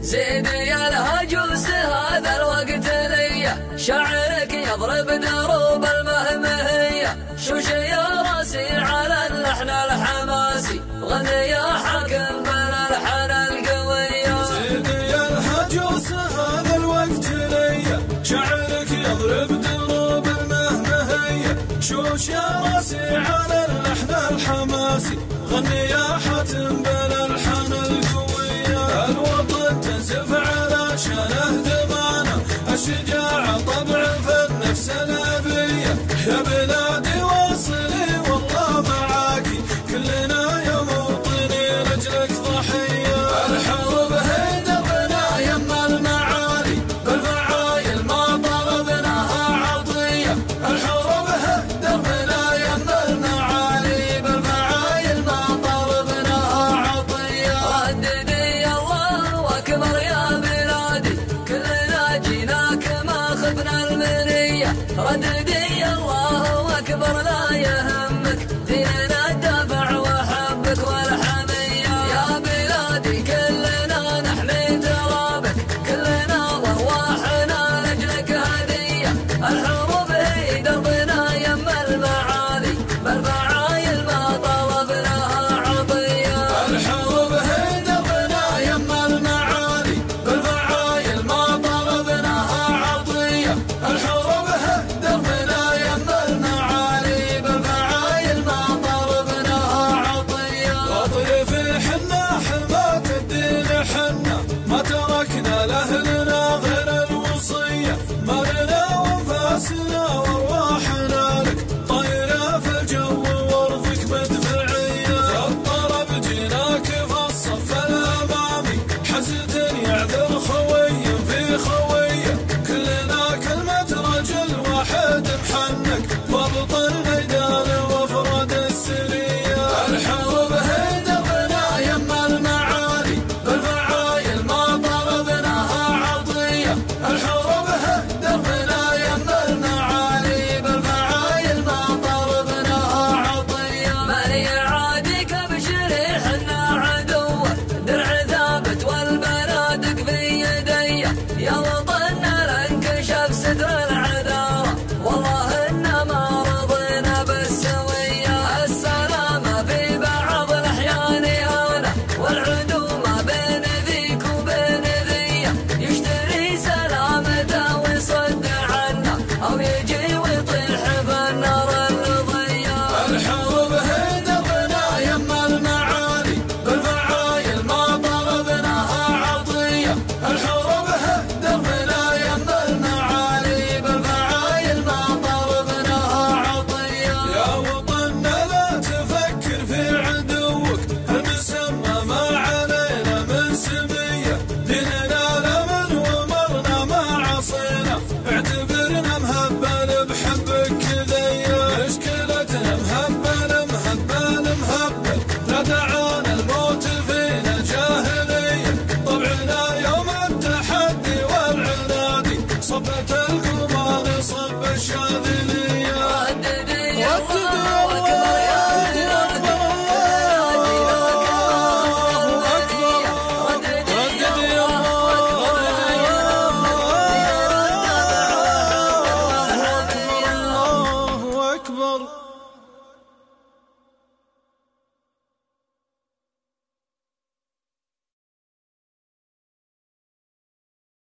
زيدي الهجوس هذا الوقت ليا، شعرك يضرب دروب المهمهية، شوش يا راسي على اللحن الحماسي، غني يا حاكم بالالحان القوية. زيدي الهجوس هذا الوقت ليا، شعرك يضرب دروب المهمهية، شوش يا راسي على اللحن الحماسي، غني يا حاتم بالالحان القوية. الوطن تنزف على شانه دمانه، الشجاعة طبع في النفس الأبية، يا بلادي واصلي والله معاكي، كلنا يا موطني رجلك ضحية. الحروب هي دربنا يما المعالي، بالفعايل ما طلبناها عطية. الحروب هي دربنا يما المعالي، بالفعايل ما طلبناها عطية. رددي الله أكبر يا بلادي، كلنا جيناك ما خذنا المنية. رددي الله أكبر لا يهمك، ديننا الدفع وحبك والحمية. يا بلادي كلنا نحمي ترابك، كلنا وارواحنا لأجلك هدية. الحروب هي دربنا يما المعالي، بالفعايل ما طلبناها عطية. الحروب هي دربنا يما المعالي، بالفعايل ما طلبناها عطية. الحروب هي دربنا يما المعالي، بالفعايل ما طلبناها عطية. وطيف حنا حماة الدين حنا، ما تركنا لأهلنا غير الوصية، مالنا وانفاسنا وارواحنا لك، طايرة في الجو وارضك مدفعية. في الطرب جيناك في الصف الأمامي، حزن يعذب